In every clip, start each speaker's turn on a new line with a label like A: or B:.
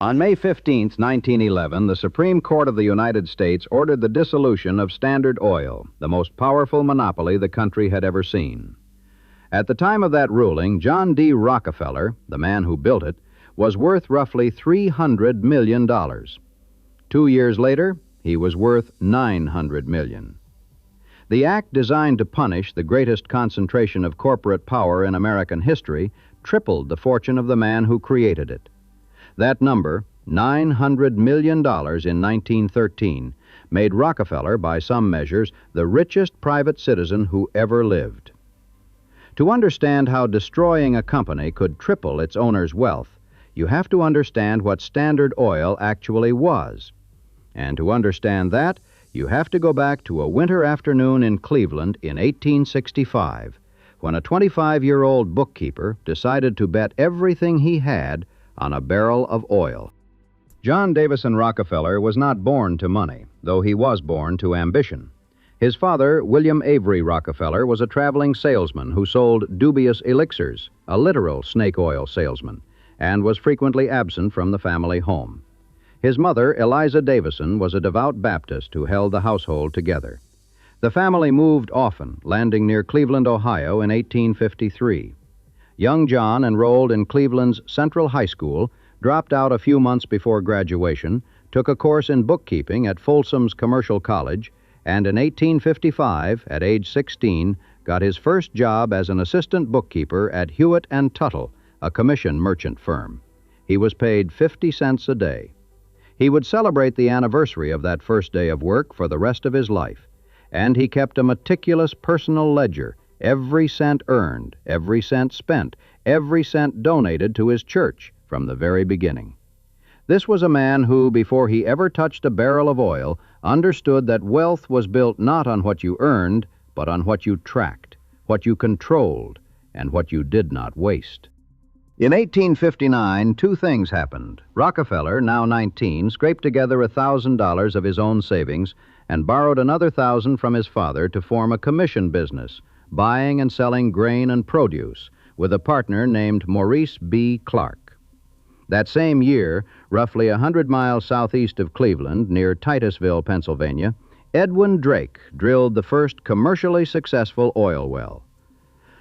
A: On May 15, 1911, the Supreme Court of the United States ordered the dissolution of Standard Oil, the most powerful monopoly the country had ever seen. At the time of that ruling, John D. Rockefeller, the man who built it, was worth roughly $300 million. 2 years later, he was worth $900 million. The act designed to punish the greatest concentration of corporate power in American history tripled the fortune of the man who created it. That number, $900 million in 1913, made Rockefeller, by some measures, the richest private citizen who ever lived. To understand how destroying a company could triple its owner's wealth, you have to understand what Standard Oil actually was. And to understand that, you have to go back to a winter afternoon in Cleveland in 1865, when a 25-year-old bookkeeper decided to bet everything he had on a barrel of oil. John Davison Rockefeller was not born to money, though he was born to ambition. His father, William Avery Rockefeller, was a traveling salesman who sold dubious elixirs, a literal snake oil salesman, and was frequently absent from the family home. His mother, Eliza Davison, was a devout Baptist who held the household together. The family moved often, landing near Cleveland, Ohio in 1853. Young John enrolled in Cleveland's Central High School, dropped out a few months before graduation, took a course in bookkeeping at Folsom's Commercial College, and in 1855, at age 16, got his first job as an assistant bookkeeper at Hewitt & Tuttle, a commission merchant firm. He was paid 50 cents a day. He would celebrate the anniversary of that first day of work for the rest of his life, and he kept a meticulous personal ledger. Every cent earned, every cent spent, every cent donated to his church from the very beginning. This was a man who, before he ever touched a barrel of oil, understood that wealth was built not on what you earned, but on what you tracked, what you controlled, and what you did not waste. In 1859, two things happened. Rockefeller, now 19, scraped together $1,000 of his own savings and borrowed another $1,000 from his father to form a commission business, buying and selling grain and produce, with a partner named Maurice B. Clark. That same year, roughly 100 miles southeast of Cleveland, near Titusville, Pennsylvania, Edwin Drake drilled the first commercially successful oil well.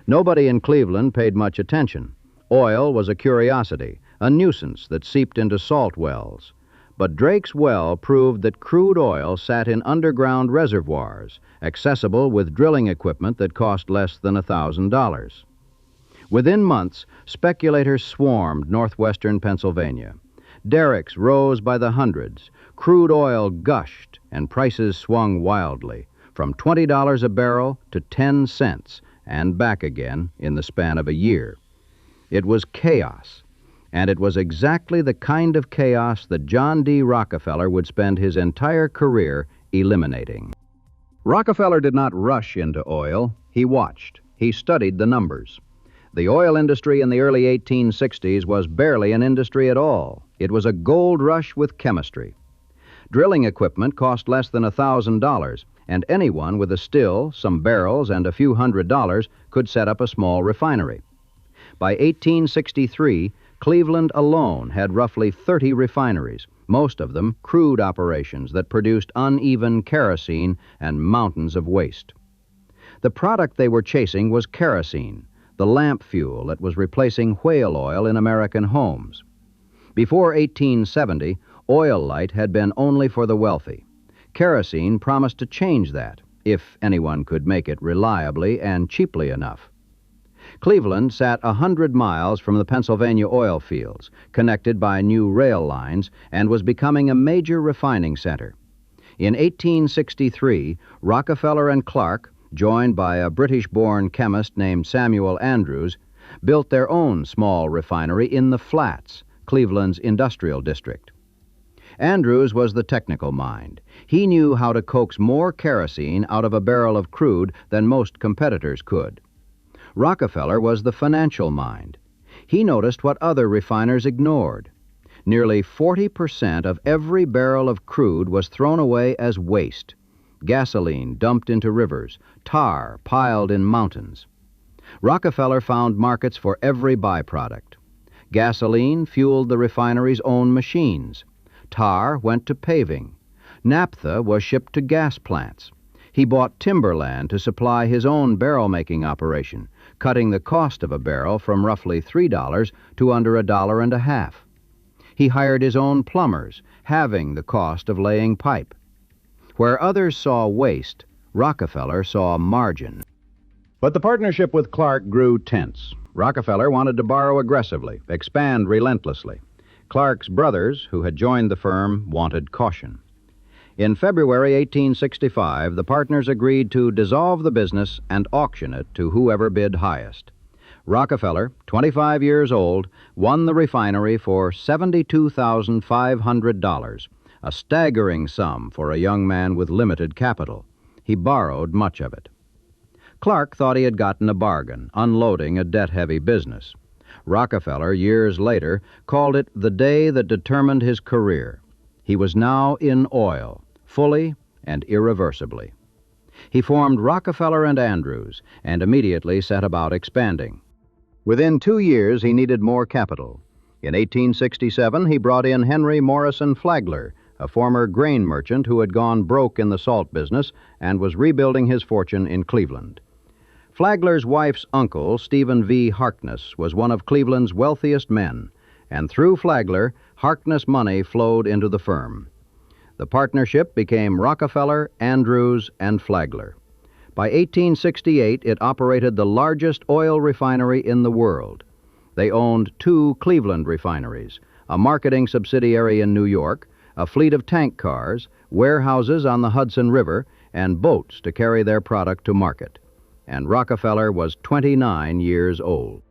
A: Nobody in Cleveland paid much attention. Oil was a curiosity, a nuisance that seeped into salt wells. But Drake's well proved that crude oil sat in underground reservoirs, accessible with drilling equipment that cost less than $1,000. Within months, speculators swarmed northwestern Pennsylvania. Derricks rose by the hundreds, crude oil gushed, and prices swung wildly, from $20 a barrel to 10 cents, and back again in the span of a year. It was chaos. And it was exactly the kind of chaos that John D. Rockefeller would spend his entire career eliminating. Rockefeller did not rush into oil. He watched. He studied the numbers. The oil industry in the early 1860s was barely an industry at all. It was a gold rush with chemistry. Drilling equipment cost less than $1,000, and anyone with a still, some barrels, and a few $100s could set up a small refinery. By 1863, Cleveland alone had roughly 30 refineries, most of them crude operations that produced uneven kerosene and mountains of waste. The product they were chasing was kerosene, the lamp fuel that was replacing whale oil in American homes. Before 1870, oil light had been only for the wealthy. Kerosene promised to change that, if anyone could make it reliably and cheaply enough. Cleveland sat 100 miles from the Pennsylvania oil fields, connected by new rail lines, and was becoming a major refining center. In 1863, Rockefeller and Clark, joined by a British-born chemist named Samuel Andrews, built their own small refinery in the Flats, Cleveland's industrial district. Andrews was the technical mind. He knew how to coax more kerosene out of a barrel of crude than most competitors could. Rockefeller was the financial mind. He noticed what other refiners ignored. Nearly 40% of every barrel of crude was thrown away as waste. Gasoline dumped into rivers, tar piled in mountains. Rockefeller found markets for every byproduct. Gasoline fueled the refinery's own machines. Tar went to paving. Naphtha was shipped to gas plants. He bought timberland to supply his own barrel-making operation, cutting the cost of a barrel from roughly $3 to under $1.50. He hired his own plumbers, halving the cost of laying pipe. Where others saw waste, Rockefeller saw margin. But the partnership with Clark grew tense. Rockefeller wanted to borrow aggressively, expand relentlessly. Clark's brothers, who had joined the firm, wanted caution. In February 1865, the partners agreed to dissolve the business and auction it to whoever bid highest. Rockefeller, 25 years old, won the refinery for $72,500, a staggering sum for a young man with limited capital. He borrowed much of it. Clark thought he had gotten a bargain, unloading a debt-heavy business. Rockefeller, years later, called it the day that determined his career. He was now in oil, fully and irreversibly. He formed Rockefeller and Andrews and immediately set about expanding. Within 2 years, he needed more capital. In 1867, he brought in Henry Morrison Flagler, a former grain merchant who had gone broke in the salt business and was rebuilding his fortune in Cleveland. Flagler's wife's uncle, Stephen V. Harkness, was one of Cleveland's wealthiest men, and through Flagler, Harkness money flowed into the firm. The partnership became Rockefeller, Andrews, and Flagler. By 1868, it operated the largest oil refinery in the world. They owned 2 Cleveland refineries, a marketing subsidiary in New York, a fleet of tank cars, warehouses on the Hudson River, and boats to carry their product to market. And Rockefeller was 29 years old.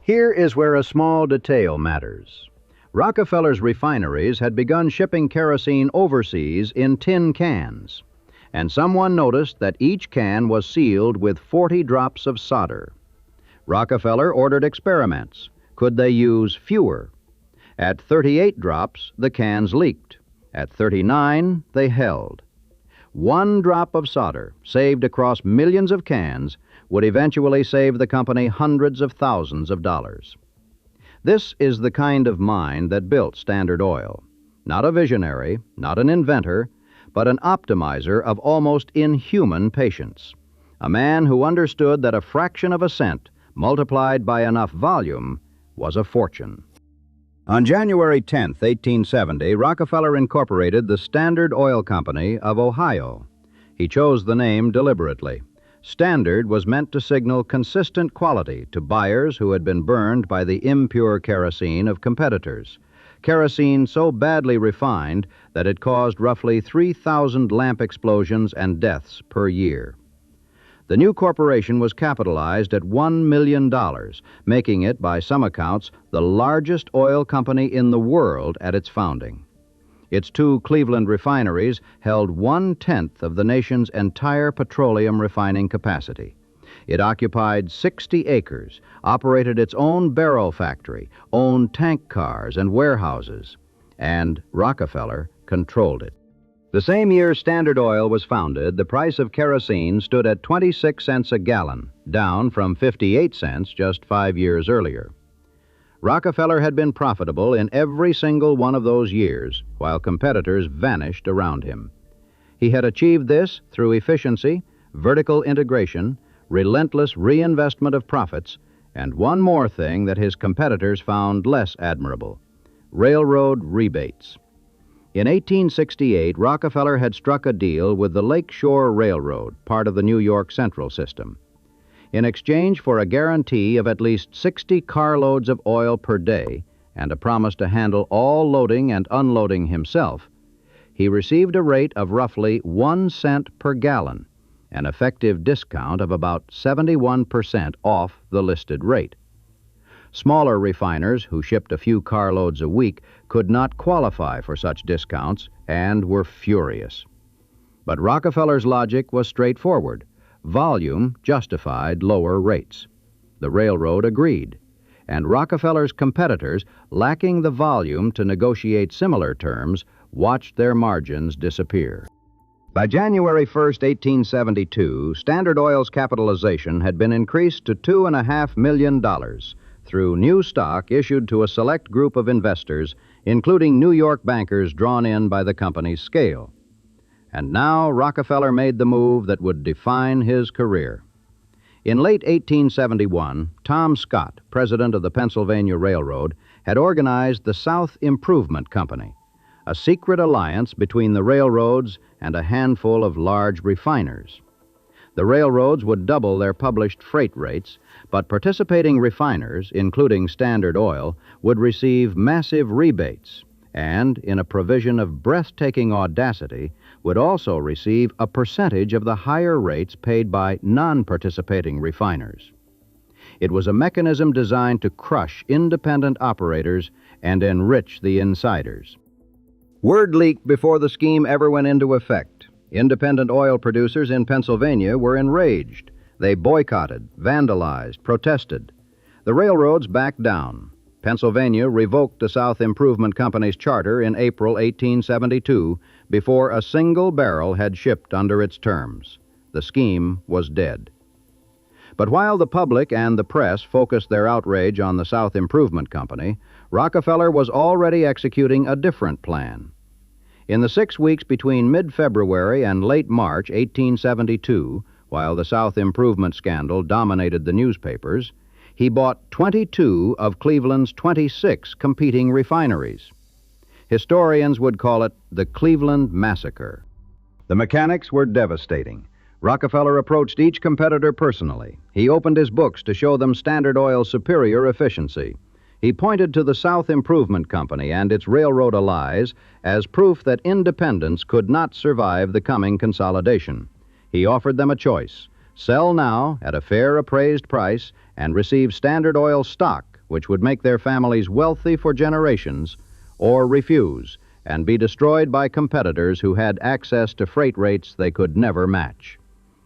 A: Here is where a small detail matters. Rockefeller's refineries had begun shipping kerosene overseas in tin cans, and someone noticed that each can was sealed with 40 drops of solder. Rockefeller ordered experiments. Could they use fewer? At 38 drops, the cans leaked. At 39, they held. 1 drop of solder, saved across millions of cans, would eventually save the company hundreds of thousands of dollars. This is the kind of mind that built Standard Oil. Not a visionary, not an inventor, but an optimizer of almost inhuman patience. A man who understood that a fraction of a cent, multiplied by enough volume, was a fortune. On January 10, 1870, Rockefeller incorporated the Standard Oil Company of Ohio. He chose the name deliberately. Standard was meant to signal consistent quality to buyers who had been burned by the impure kerosene of competitors. Kerosene so badly refined that it caused roughly 3,000 lamp explosions and deaths per year. The new corporation was capitalized at $1 million, making it, by some accounts, the largest oil company in the world at its founding. Its 2 Cleveland refineries held 1/10 of the nation's entire petroleum refining capacity. It occupied 60 acres, operated its own barrel factory, owned tank cars and warehouses, and Rockefeller controlled it. The same year Standard Oil was founded, the price of kerosene stood at 26 cents a gallon, down from 58 cents just 5 years earlier. Rockefeller had been profitable in every single one of those years, while competitors vanished around him. He had achieved this through efficiency, vertical integration, relentless reinvestment of profits, and one more thing that his competitors found less admirable: railroad rebates. In 1868, Rockefeller had struck a deal with the Lake Shore Railroad, part of the New York Central system. In exchange for a guarantee of at least 60 carloads of oil per day and a promise to handle all loading and unloading himself, he received a rate of roughly 1 cent per gallon, an effective discount of about 71% off the listed rate. Smaller refiners who shipped a few carloads a week could not qualify for such discounts and were furious. But Rockefeller's logic was straightforward. Volume justified lower rates. The railroad agreed, and Rockefeller's competitors, lacking the volume to negotiate similar terms, watched their margins disappear. By January 1, 1872, Standard Oil's capitalization had been increased to $2.5 million, through new stock issued to a select group of investors, including New York bankers drawn in by the company's scale. And now Rockefeller made the move that would define his career. In late 1871, Tom Scott, president of the Pennsylvania Railroad, had organized the South Improvement Company, a secret alliance between the railroads and a handful of large refiners. The railroads would double their published freight rates, but participating refiners, including Standard Oil, would receive massive rebates and, in a provision of breathtaking audacity, would also receive a percentage of the higher rates paid by non-participating refiners. It was a mechanism designed to crush independent operators and enrich the insiders. Word leaked before the scheme ever went into effect. Independent oil producers in Pennsylvania were enraged. They boycotted, vandalized, protested. The railroads backed down. Pennsylvania revoked the South Improvement Company's charter in April 1872 before a single barrel had shipped under its terms. The scheme was dead. But while the public and the press focused their outrage on the South Improvement Company, Rockefeller was already executing a different plan. In the 6 weeks between mid-February and late March 1872, while the South Improvement scandal dominated the newspapers, he bought 22 of Cleveland's 26 competing refineries. Historians would call it the Cleveland Massacre. The mechanics were devastating. Rockefeller approached each competitor personally. He opened his books to show them Standard Oil's superior efficiency. He pointed to the South Improvement Company and its railroad allies as proof that independence could not survive the coming consolidation. He offered them a choice: sell now at a fair appraised price and receive Standard Oil stock, which would make their families wealthy for generations, or refuse and be destroyed by competitors who had access to freight rates they could never match.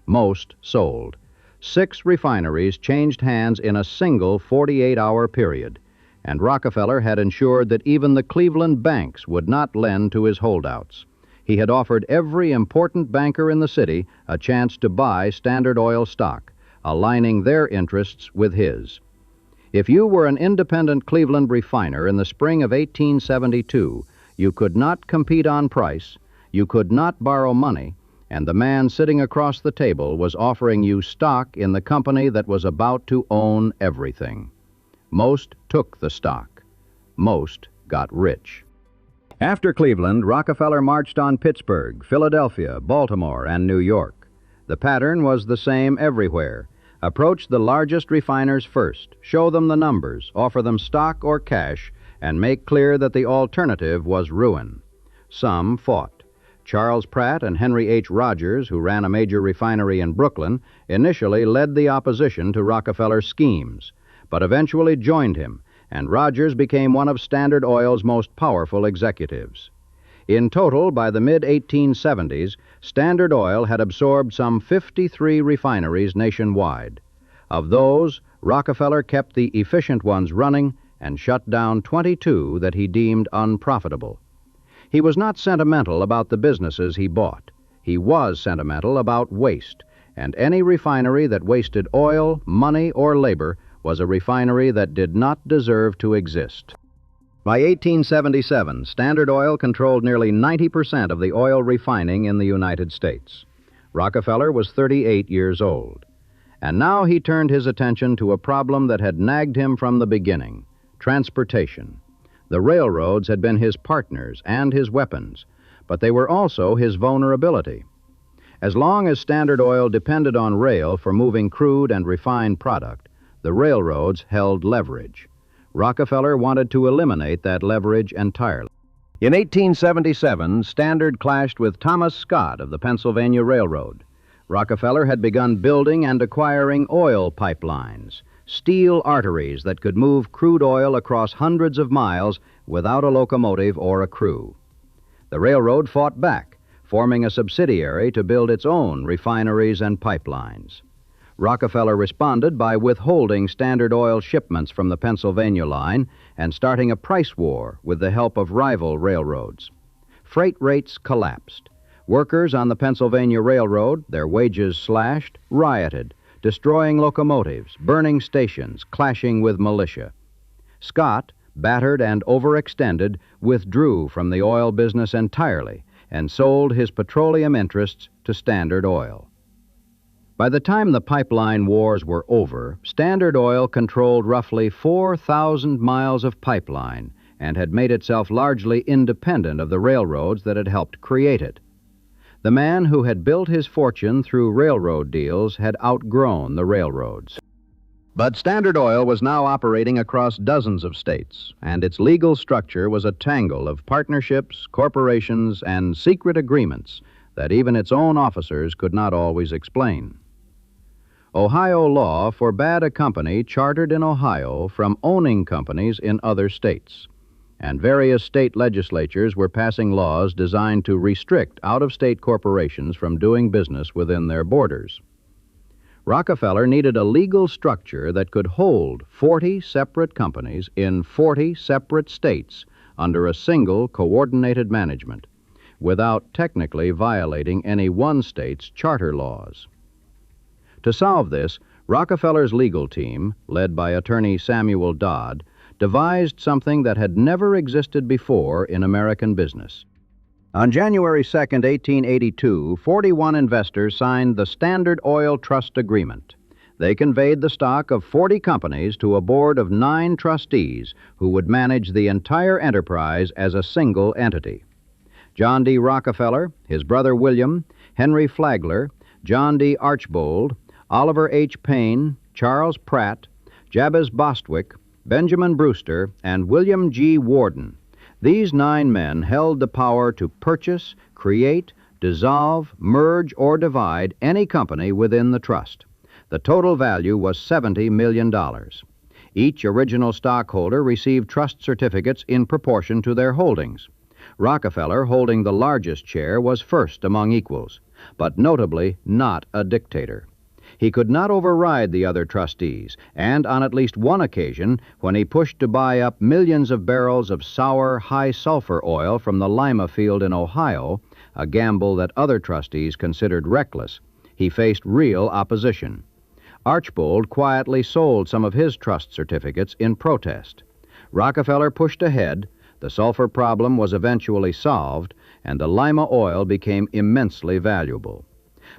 A: Most sold. 6 refineries changed hands in a single 48-hour period, and Rockefeller had ensured that even the Cleveland banks would not lend to his holdouts. He had offered every important banker in the city a chance to buy Standard Oil stock, aligning their interests with his. If you were an independent Cleveland refiner in the spring of 1872, you could not compete on price, you could not borrow money, and the man sitting across the table was offering you stock in the company that was about to own everything. Most took the stock. Most got rich. After Cleveland, Rockefeller marched on Pittsburgh, Philadelphia, Baltimore, and New York. The pattern was the same everywhere. Approach the largest refiners first, show them the numbers, offer them stock or cash, and make clear that the alternative was ruin. Some fought. Charles Pratt and Henry H. Rogers, who ran a major refinery in Brooklyn, initially led the opposition to Rockefeller's schemes, but eventually joined him, and Rogers became one of Standard Oil's most powerful executives. In total, by the mid-1870s, Standard Oil had absorbed some 53 refineries nationwide. Of those, Rockefeller kept the efficient ones running and shut down 22 that he deemed unprofitable. He was not sentimental about the businesses he bought. He was sentimental about waste, and any refinery that wasted oil, money, or labor was a refinery that did not deserve to exist. By 1877, Standard Oil controlled nearly 90% of the oil refining in the United States. Rockefeller was 38 years old. And now he turned his attention to a problem that had nagged him from the beginning: transportation. The railroads had been his partners and his weapons, but they were also his vulnerability. As long as Standard Oil depended on rail for moving crude and refined product, the railroads held leverage. Rockefeller wanted to eliminate that leverage entirely. In 1877, Standard clashed with Thomas Scott of the Pennsylvania Railroad. Rockefeller had begun building and acquiring oil pipelines, steel arteries that could move crude oil across hundreds of miles without a locomotive or a crew. The railroad fought back, forming a subsidiary to build its own refineries and pipelines. Rockefeller responded by withholding Standard Oil shipments from the Pennsylvania line and starting a price war with the help of rival railroads. Freight rates collapsed. Workers on the Pennsylvania Railroad, their wages slashed, rioted, destroying locomotives, burning stations, clashing with militia. Scott, battered and overextended, withdrew from the oil business entirely and sold his petroleum interests to Standard Oil. By the time the pipeline wars were over, Standard Oil controlled roughly 4,000 miles of pipeline and had made itself largely independent of the railroads that had helped create it. The man who had built his fortune through railroad deals had outgrown the railroads. But Standard Oil was now operating across dozens of states, and its legal structure was a tangle of partnerships, corporations, and secret agreements that even its own officers could not always explain. Ohio law forbade a company chartered in Ohio from owning companies in other states, and various state legislatures were passing laws designed to restrict out-of-state corporations from doing business within their borders. Rockefeller needed a legal structure that could hold 40 separate companies in 40 separate states under a single coordinated management, without technically violating any one state's charter laws. To solve this, Rockefeller's legal team, led by attorney Samuel Dodd, devised something that had never existed before in American business. On January 2, 1882, 41 investors signed the Standard Oil Trust Agreement. They conveyed the stock of 40 companies to a board of 9 trustees who would manage the entire enterprise as a single entity. John D. Rockefeller, his brother William, Henry Flagler, John D. Archbold, Oliver H. Payne, Charles Pratt, Jabez Bostwick, Benjamin Brewster, and William G. Warden. These 9 men held the power to purchase, create, dissolve, merge, or divide any company within the trust. The total value was $70 million. Each original stockholder received trust certificates in proportion to their holdings. Rockefeller, holding the largest share, was first among equals, but notably not a dictator. He could not override the other trustees, and on at least one occasion, when he pushed to buy up millions of barrels of sour, high-sulfur oil from the Lima field in Ohio, a gamble that other trustees considered reckless, he faced real opposition. Archbold quietly sold some of his trust certificates in protest. Rockefeller pushed ahead, the sulfur problem was eventually solved, and the Lima oil became immensely valuable.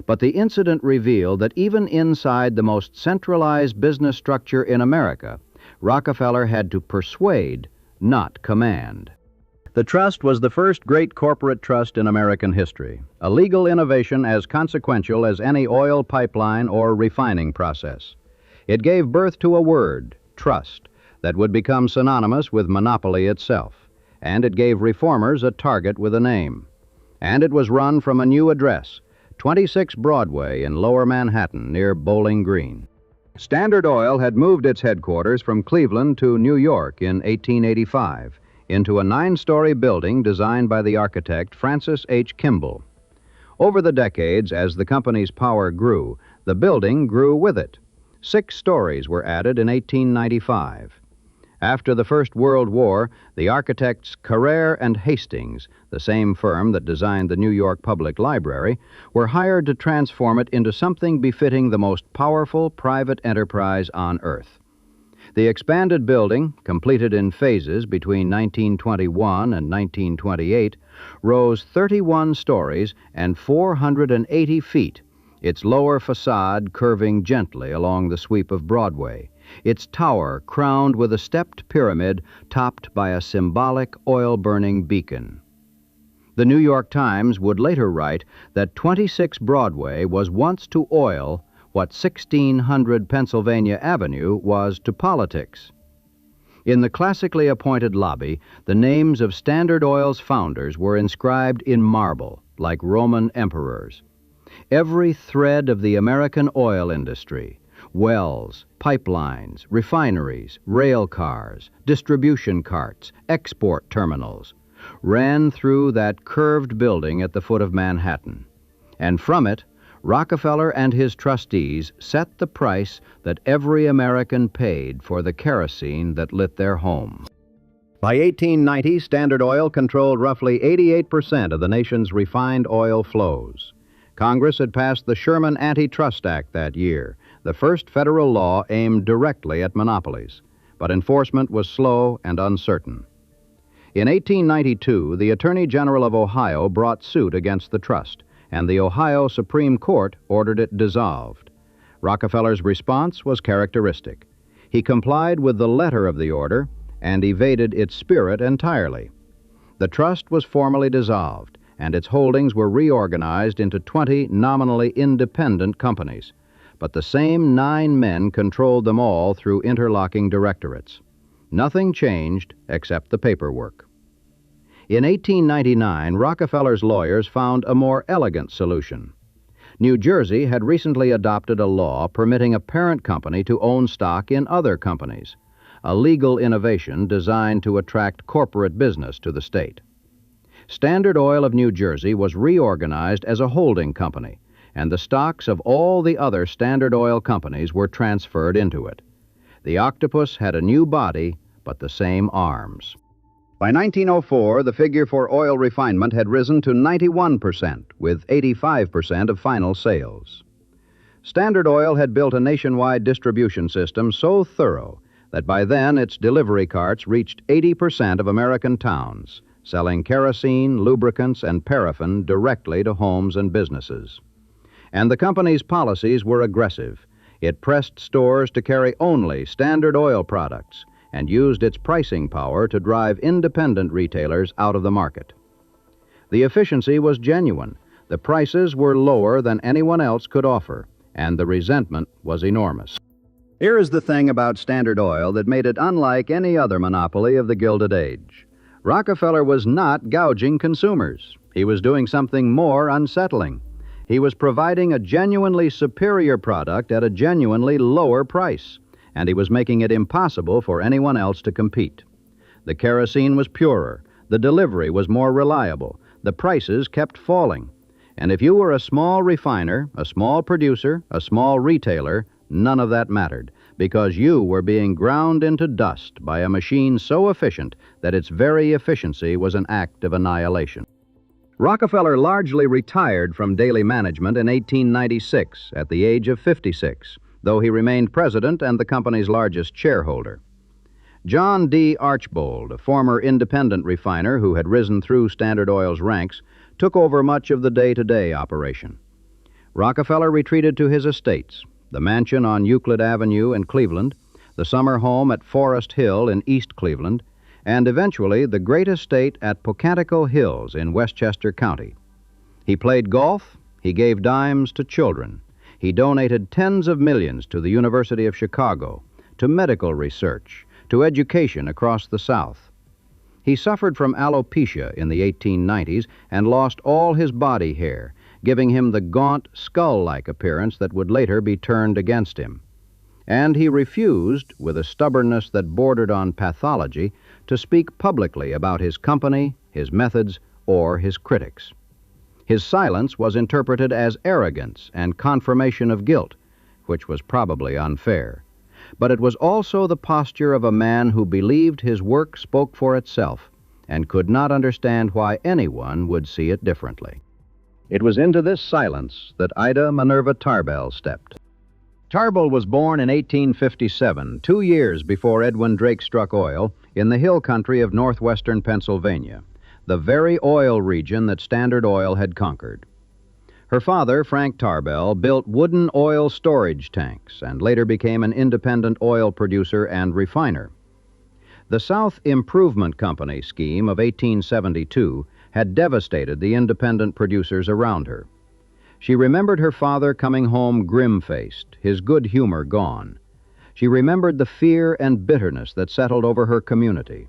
A: But the incident revealed that even inside the most centralized business structure in America, Rockefeller had to persuade, not command. The trust was the first great corporate trust in American history, a legal innovation as consequential as any oil pipeline or refining process. It gave birth to a word, trust, that would become synonymous with monopoly itself, and it gave reformers a target with a name. And it was run from a new address, 26 Broadway in Lower Manhattan near Bowling Green. Standard Oil had moved its headquarters from Cleveland to New York in 1885 into a 9-story building designed by the architect Francis H. Kimball. Over the decades, as the company's power grew, the building grew with it. 6 stories were added in 1895. After the First World War, the architects Carrere and Hastings, the same firm that designed the New York Public Library, were hired to transform it into something befitting the most powerful private enterprise on earth. The expanded building, completed in phases between 1921 and 1928, rose 31 stories and 480 feet, its lower facade curving gently along the sweep of Broadway, its tower crowned with a stepped pyramid topped by a symbolic oil-burning beacon. The New York Times would later write that 26 Broadway was once to oil what 1600 Pennsylvania Avenue was to politics. In the classically appointed lobby, the names of Standard Oil's founders were inscribed in marble, like Roman emperors. Every thread of the American oil industry, wells, pipelines, refineries, rail cars, distribution carts, export terminals, ran through that curved building at the foot of Manhattan. And from it, Rockefeller and his trustees set the price that every American paid for the kerosene that lit their home. By 1890, Standard Oil controlled roughly 88% of the nation's refined oil flows. Congress had passed the Sherman Antitrust Act that year, the first federal law aimed directly at monopolies, but enforcement was slow and uncertain. In 1892, the Attorney General of Ohio brought suit against the trust, and the Ohio Supreme Court ordered it dissolved. Rockefeller's response was characteristic. He complied with the letter of the order and evaded its spirit entirely. The trust was formally dissolved, and its holdings were reorganized into 20 nominally independent companies. But the same 9 men controlled them all through interlocking directorates. Nothing changed except the paperwork. In 1899, Rockefeller's lawyers found a more elegant solution. New Jersey had recently adopted a law permitting a parent company to own stock in other companies, a legal innovation designed to attract corporate business to the state. Standard Oil of New Jersey was reorganized as a holding company, and the stocks of all the other Standard Oil companies were transferred into it. The octopus had a new body, but the same arms. By 1904, the figure for oil refinement had risen to 91%, with 85% of final sales. Standard Oil had built a nationwide distribution system so thorough that by then its delivery carts reached 80% of American towns, selling kerosene, lubricants, and paraffin directly to homes and businesses. And the company's policies were aggressive. It pressed stores to carry only Standard Oil products and used its pricing power to drive independent retailers out of the market. The efficiency was genuine. The prices were lower than anyone else could offer, and the resentment was enormous. Here is the thing about Standard Oil that made it unlike any other monopoly of the Gilded Age. Rockefeller was not gouging consumers. He was doing something more unsettling. He was providing a genuinely superior product at a genuinely lower price, and he was making it impossible for anyone else to compete. The kerosene was purer, the delivery was more reliable, the prices kept falling. And if you were a small refiner, a small producer, a small retailer, none of that mattered, because you were being ground into dust by a machine so efficient that its very efficiency was an act of annihilation. Rockefeller largely retired from daily management in 1896 at the age of 56, though he remained president and the company's largest shareholder. John D. Archbold, a former independent refiner who had risen through Standard Oil's ranks, took over much of the day-to-day operation. Rockefeller retreated to his estates, the mansion on Euclid Avenue in Cleveland, the summer home at Forest Hill in East Cleveland, and eventually the great estate at Pocantico Hills in Westchester County. He played golf, he gave dimes to children, he donated tens of millions to the University of Chicago, to medical research, to education across the South. He suffered from alopecia in the 1890s and lost all his body hair, giving him the gaunt, skull-like appearance that would later be turned against him. And he refused, with a stubbornness that bordered on pathology, to speak publicly about his company, his methods, or his critics. His silence was interpreted as arrogance and confirmation of guilt, which was probably unfair. But it was also the posture of a man who believed his work spoke for itself and could not understand why anyone would see it differently. It was into this silence that Ida Minerva Tarbell stepped. Tarbell was born in 1857, 2 years before Edwin Drake struck oil, in the hill country of northwestern Pennsylvania, the very oil region that Standard Oil had conquered. Her father, Frank Tarbell, built wooden oil storage tanks and later became an independent oil producer and refiner. The South Improvement Company scheme of 1872 had devastated the independent producers around her. She remembered her father coming home grim-faced, his good humor gone. She remembered the fear and bitterness that settled over her community,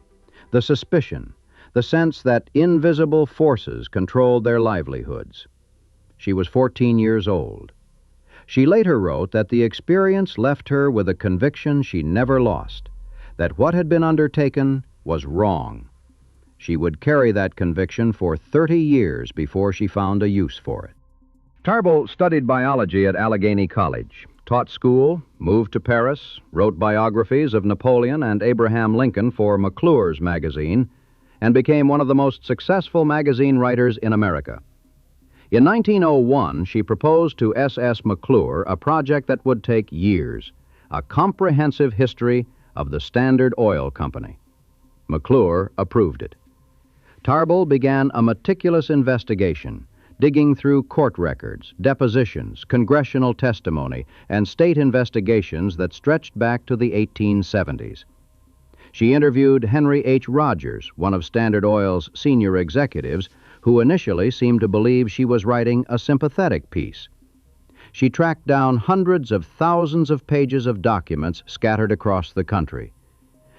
A: the suspicion, the sense that invisible forces controlled their livelihoods. She was 14 years old. She later wrote that the experience left her with a conviction she never lost, that what had been undertaken was wrong. She would carry that conviction for 30 years before she found a use for it. Tarbell studied biology at Allegheny College, taught school, moved to Paris, wrote biographies of Napoleon and Abraham Lincoln for McClure's magazine, and became one of the most successful magazine writers in America. In 1901, she proposed to S.S. McClure a project that would take years, a comprehensive history of the Standard Oil Company. McClure approved it. Tarbell began a meticulous investigation, digging through court records, depositions, congressional testimony, and state investigations that stretched back to the 1870s. She interviewed Henry H. Rogers, one of Standard Oil's senior executives, who initially seemed to believe she was writing a sympathetic piece. She tracked down hundreds of thousands of pages of documents scattered across the country.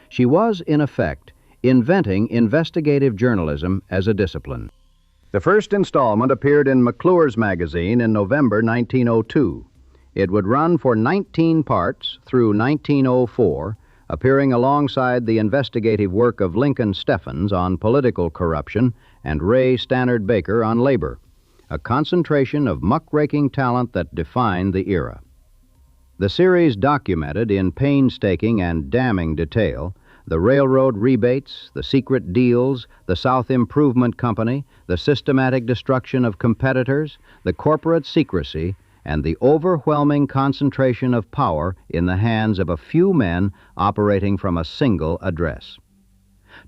A: She was, in effect, inventing investigative journalism as a discipline. The first installment appeared in McClure's magazine in November 1902. It would run for 19 parts through 1904, appearing alongside the investigative work of Lincoln Steffens on political corruption and Ray Stannard Baker on labor, a concentration of muckraking talent that defined the era. The series documented in painstaking and damning detail the railroad rebates, the secret deals, the South Improvement Company, the systematic destruction of competitors, the corporate secrecy, and the overwhelming concentration of power in the hands of a few men operating from a single address.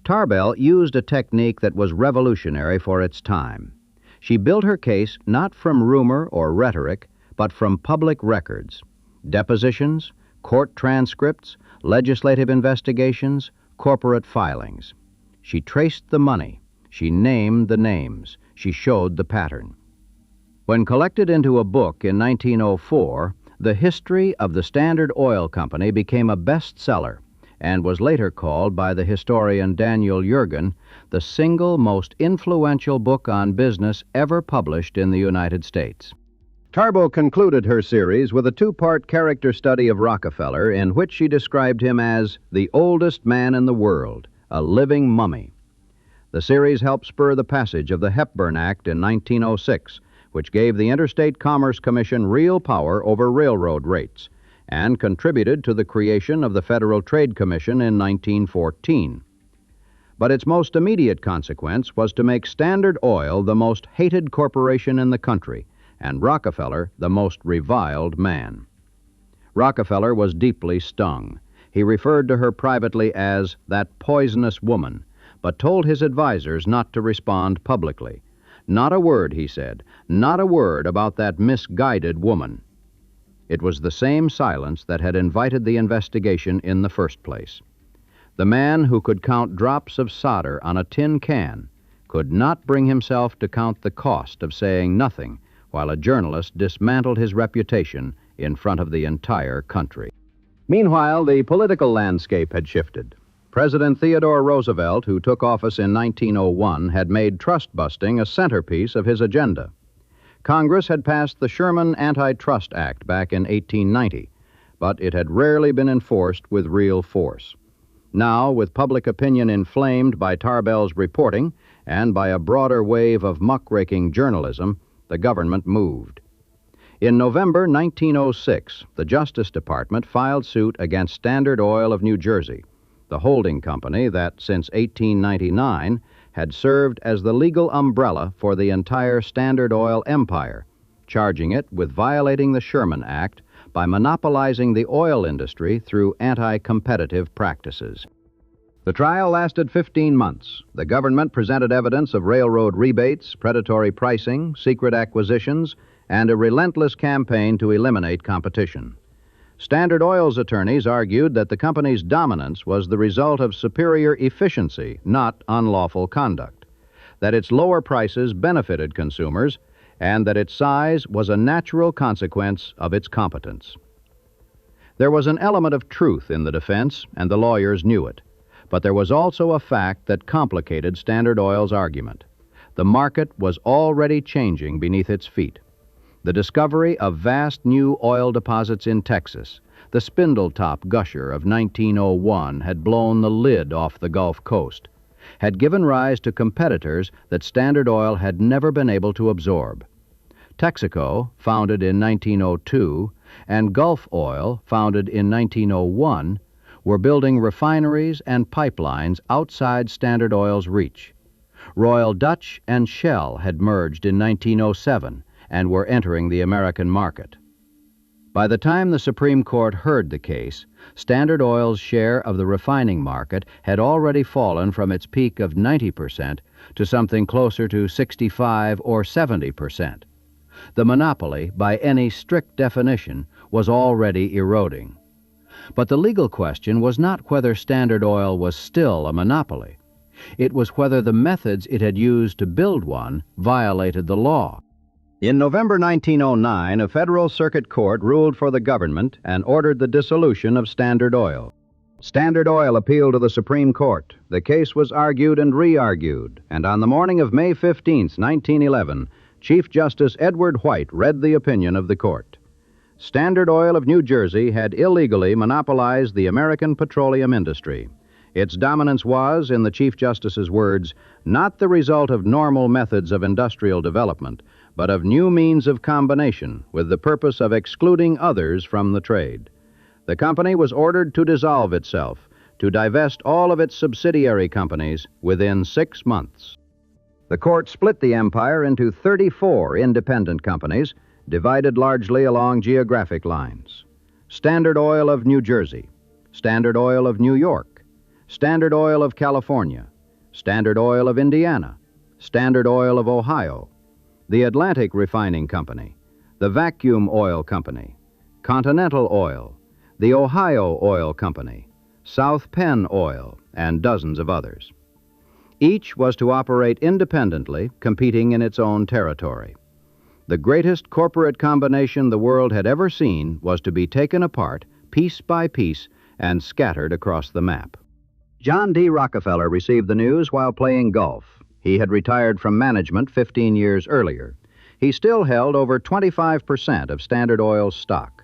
A: Tarbell used a technique that was revolutionary for its time. She built her case not from rumor or rhetoric, but from public records, depositions, court transcripts, legislative investigations, corporate filings. She traced the money. She named the names. She showed the pattern. When collected into a book in 1904, The History of the Standard Oil Company became a bestseller and was later called by the historian Daniel Yergin the single most influential book on business ever published in the United States. Tarbell concluded her series with a two-part character study of Rockefeller in which she described him as the oldest man in the world, a living mummy. The series helped spur the passage of the Hepburn Act in 1906, which gave the Interstate Commerce Commission real power over railroad rates, and contributed to the creation of the Federal Trade Commission in 1914. But its most immediate consequence was to make Standard Oil the most hated corporation in the country, and Rockefeller the most reviled man. Rockefeller was deeply stung. He referred to her privately as that poisonous woman, but told his advisers not to respond publicly. Not a word, he said, not a word about that misguided woman. It was the same silence that had invited the investigation in the first place. The man who could count drops of solder on a tin can could not bring himself to count the cost of saying nothing while a journalist dismantled his reputation in front of the entire country. Meanwhile, the political landscape had shifted. President Theodore Roosevelt, who took office in 1901, had made trust-busting a centerpiece of his agenda. Congress had passed the Sherman Antitrust Act back in 1890, but it had rarely been enforced with real force. Now, with public opinion inflamed by Tarbell's reporting and by a broader wave of muckraking journalism, the government moved. In November 1906, the Justice Department filed suit against Standard Oil of New Jersey, the holding company that, since 1899, had served as the legal umbrella for the entire Standard Oil empire, charging it with violating the Sherman Act by monopolizing the oil industry through anti-competitive practices. The trial lasted 15 months. The government presented evidence of railroad rebates, predatory pricing, secret acquisitions, and a relentless campaign to eliminate competition. Standard Oil's attorneys argued that the company's dominance was the result of superior efficiency, not unlawful conduct, that its lower prices benefited consumers, and that its size was a natural consequence of its competence. There was an element of truth in the defense, and the lawyers knew it. But there was also a fact that complicated Standard Oil's argument. The market was already changing beneath its feet. The discovery of vast new oil deposits in Texas, the Spindletop gusher of 1901, had blown the lid off the Gulf Coast, had given rise to competitors that Standard Oil had never been able to absorb. Texaco, founded in 1902, and Gulf Oil, founded in 1901, were building refineries and pipelines outside Standard Oil's reach. Royal Dutch and Shell had merged in 1907 and were entering the American market. By the time the Supreme Court heard the case, Standard Oil's share of the refining market had already fallen from its peak of 90% to something closer to 65 or 70%. The monopoly, by any strict definition, was already eroding. But the legal question was not whether Standard Oil was still a monopoly. It was whether the methods it had used to build one violated the law. In November 1909, a federal circuit court ruled for the government and ordered the dissolution of Standard Oil. Standard Oil appealed to the Supreme Court. The case was argued and re-argued, and on the morning of May 15, 1911, Chief Justice Edward White read the opinion of the court. Standard Oil of New Jersey had illegally monopolized the American petroleum industry. Its dominance was, in the Chief Justice's words, not the result of normal methods of industrial development, but of new means of combination with the purpose of excluding others from the trade. The company was ordered to dissolve itself, to divest all of its subsidiary companies within 6 months. The court split the empire into 34 independent companies, divided largely along geographic lines. Standard Oil of New Jersey, Standard Oil of New York, Standard Oil of California, Standard Oil of Indiana, Standard Oil of Ohio, the Atlantic Refining Company, the Vacuum Oil Company, Continental Oil, the Ohio Oil Company, South Penn Oil, and dozens of others. Each was to operate independently, competing in its own territory. The greatest corporate combination the world had ever seen was to be taken apart, piece by piece, and scattered across the map. John D. Rockefeller received the news while playing golf. He had retired from management 15 years earlier. He still held over 25% of Standard Oil's stock.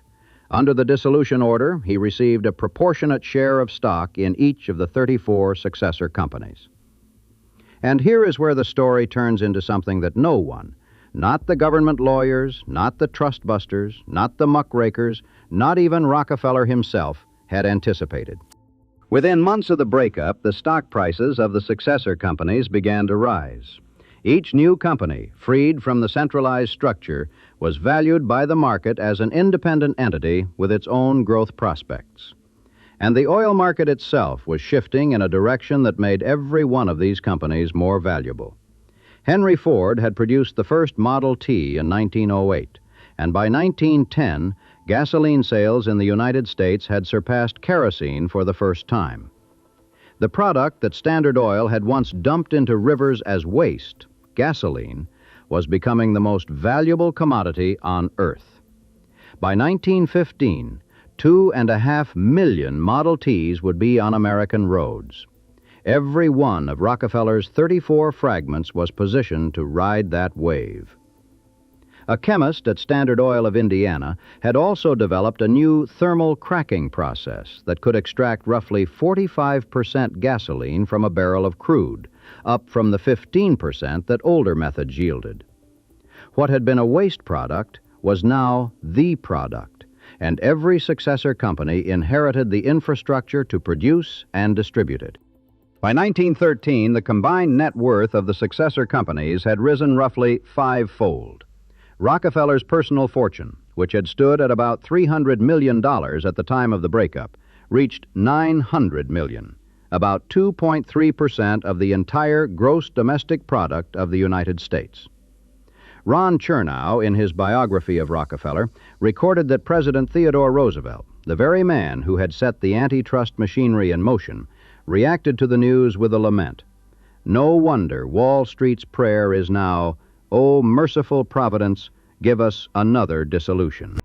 A: Under the dissolution order, he received a proportionate share of stock in each of the 34 successor companies. And here is where the story turns into something that no one, not the government lawyers, not the trust busters, not the muckrakers, not even Rockefeller himself, had anticipated. Within months of the breakup, the stock prices of the successor companies began to rise. Each new company, freed from the centralized structure, was valued by the market as an independent entity with its own growth prospects. And the oil market itself was shifting in a direction that made every one of these companies more valuable. Henry Ford had produced the first Model T in 1908, and by 1910, gasoline sales in the United States had surpassed kerosene for the first time. The product that Standard Oil had once dumped into rivers as waste, gasoline, was becoming the most valuable commodity on Earth. By 1915, 2.5 million Model Ts would be on American roads. Every one of Rockefeller's 34 fragments was positioned to ride that wave. A chemist at Standard Oil of Indiana had also developed a new thermal cracking process that could extract roughly 45% gasoline from a barrel of crude, up from the 15% that older methods yielded. What had been a waste product was now the product, and every successor company inherited the infrastructure to produce and distribute it. By 1913, the combined net worth of the successor companies had risen roughly five-fold. Rockefeller's personal fortune, which had stood at about $300 million at the time of the breakup, reached $900 million, about 2.3% of the entire gross domestic product of the United States. Ron Chernow, in his biography of Rockefeller, recorded that President Theodore Roosevelt, the very man who had set the antitrust machinery in motion, reacted to the news with a lament. No wonder Wall Street's prayer is now, "O merciful Providence, give us another dissolution."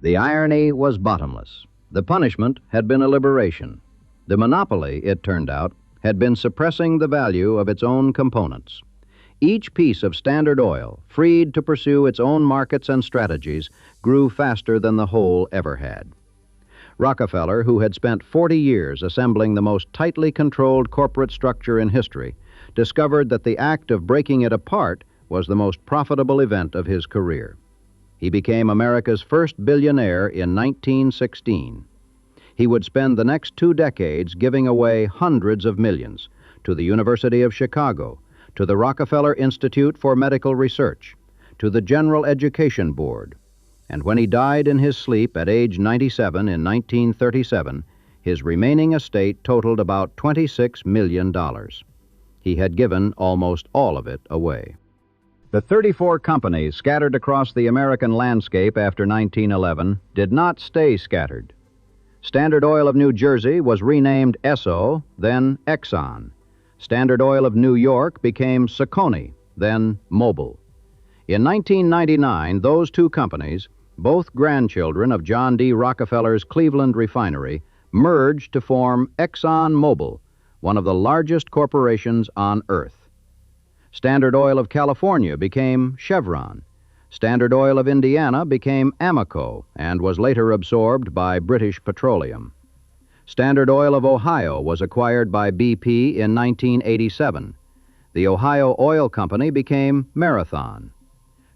A: The irony was bottomless. The punishment had been a liberation. The monopoly, it turned out, had been suppressing the value of its own components. Each piece of Standard Oil, freed to pursue its own markets and strategies, grew faster than the whole ever had. Rockefeller, who had spent 40 years assembling the most tightly controlled corporate structure in history, discovered that the act of breaking it apart was the most profitable event of his career. He became America's first billionaire in 1916. He would spend the next 2 decades giving away hundreds of millions to the University of Chicago, to the Rockefeller Institute for Medical Research, to the General Education Board, and when he died in his sleep at age 97 in 1937, his remaining estate totaled about $26 million. He had given almost all of it away. The 34 companies scattered across the American landscape after 1911 did not stay scattered. Standard Oil of New Jersey was renamed Esso, then Exxon. Standard Oil of New York became Saucony, then Mobil. In 1999, those two companies, both grandchildren of John D. Rockefeller's Cleveland refinery, merged to form ExxonMobil, one of the largest corporations on Earth. Standard Oil of California became Chevron. Standard Oil of Indiana became Amoco and was later absorbed by British Petroleum. Standard Oil of Ohio was acquired by BP in 1987. The Ohio Oil Company became Marathon.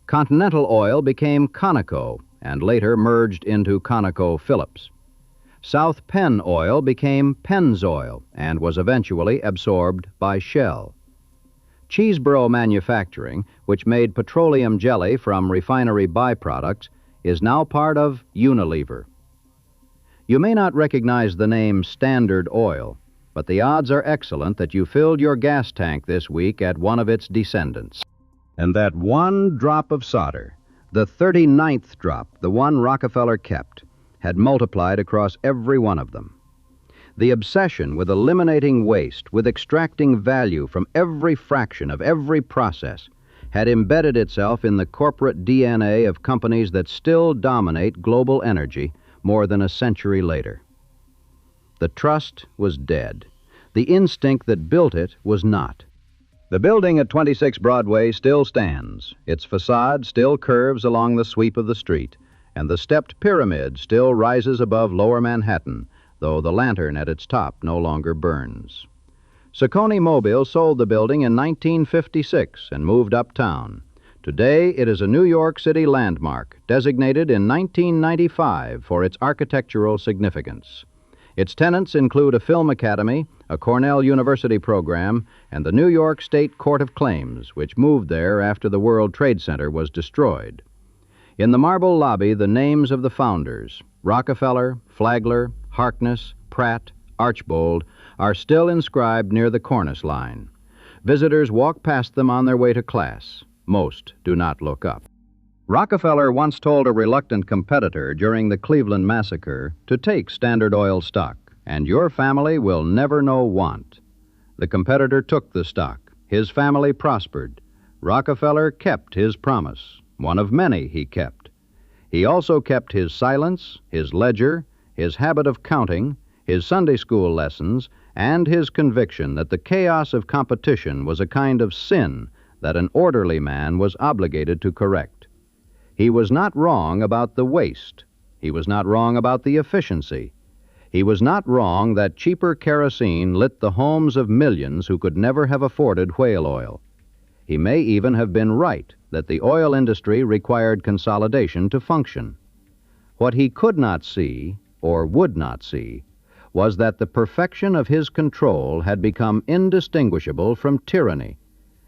A: Continental Oil became Conoco and later merged into ConocoPhillips. South Penn Oil became Pennzoil and was eventually absorbed by Shell. Cheeseboro Manufacturing, which made petroleum jelly from refinery byproducts, is now part of Unilever. You may not recognize the name Standard Oil, but the odds are excellent that you filled your gas tank this week at one of its descendants. And that one drop of solder, the 39th drop, the one Rockefeller kept, had multiplied across every one of them. The obsession with eliminating waste, with extracting value from every fraction of every process, had embedded itself in the corporate DNA of companies that still dominate global energy more than a century later. The trust was dead. The instinct that built it was not. The building at 26 Broadway still stands. Its facade still curves along the sweep of the street, and the stepped pyramid still rises above Lower Manhattan, though the lantern at its top no longer burns. ConocoPhillips sold the building in 1956 and moved uptown. Today, it is a New York City landmark, designated in 1995 for its architectural significance. Its tenants include a film academy, a Cornell University program, and the New York State Court of Claims, which moved there after the World Trade Center was destroyed. In the marble lobby, the names of the founders, Rockefeller, Flagler, Harkness, Pratt, Archbold, are still inscribed near the cornice line. Visitors walk past them on their way to class. Most do not look up. Rockefeller once told a reluctant competitor during the Cleveland massacre to take Standard Oil stock, and your family will never know want. The competitor took the stock. His family prospered. Rockefeller kept his promise, one of many he kept. He also kept his silence, his ledger, his habit of counting, his Sunday school lessons, and his conviction that the chaos of competition was a kind of sin that an orderly man was obligated to correct. He was not wrong about the waste. He was not wrong about the efficiency. He was not wrong that cheaper kerosene lit the homes of millions who could never have afforded whale oil. He may even have been right that the oil industry required consolidation to function. What he could not see, or would not see, was that the perfection of his control had become indistinguishable from tyranny,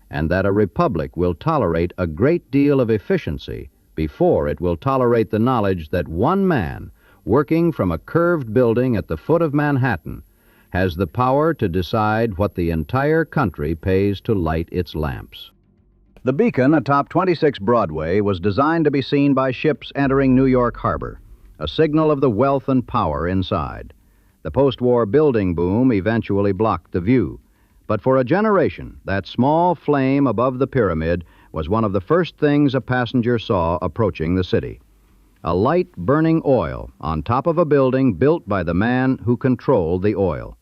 A: and that a republic will tolerate a great deal of efficiency before it will tolerate the knowledge that one man, working from a curved building at the foot of Manhattan, has the power to decide what the entire country pays to light its lamps. The beacon atop 26 Broadway was designed to be seen by ships entering New York Harbor, a signal of the wealth and power inside. The post-war building boom eventually blocked the view, but for a generation, that small flame above the pyramid was one of the first things a passenger saw approaching the city. A light burning oil on top of a building built by the man who controlled the oil.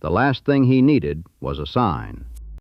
A: The last thing he needed was a sign.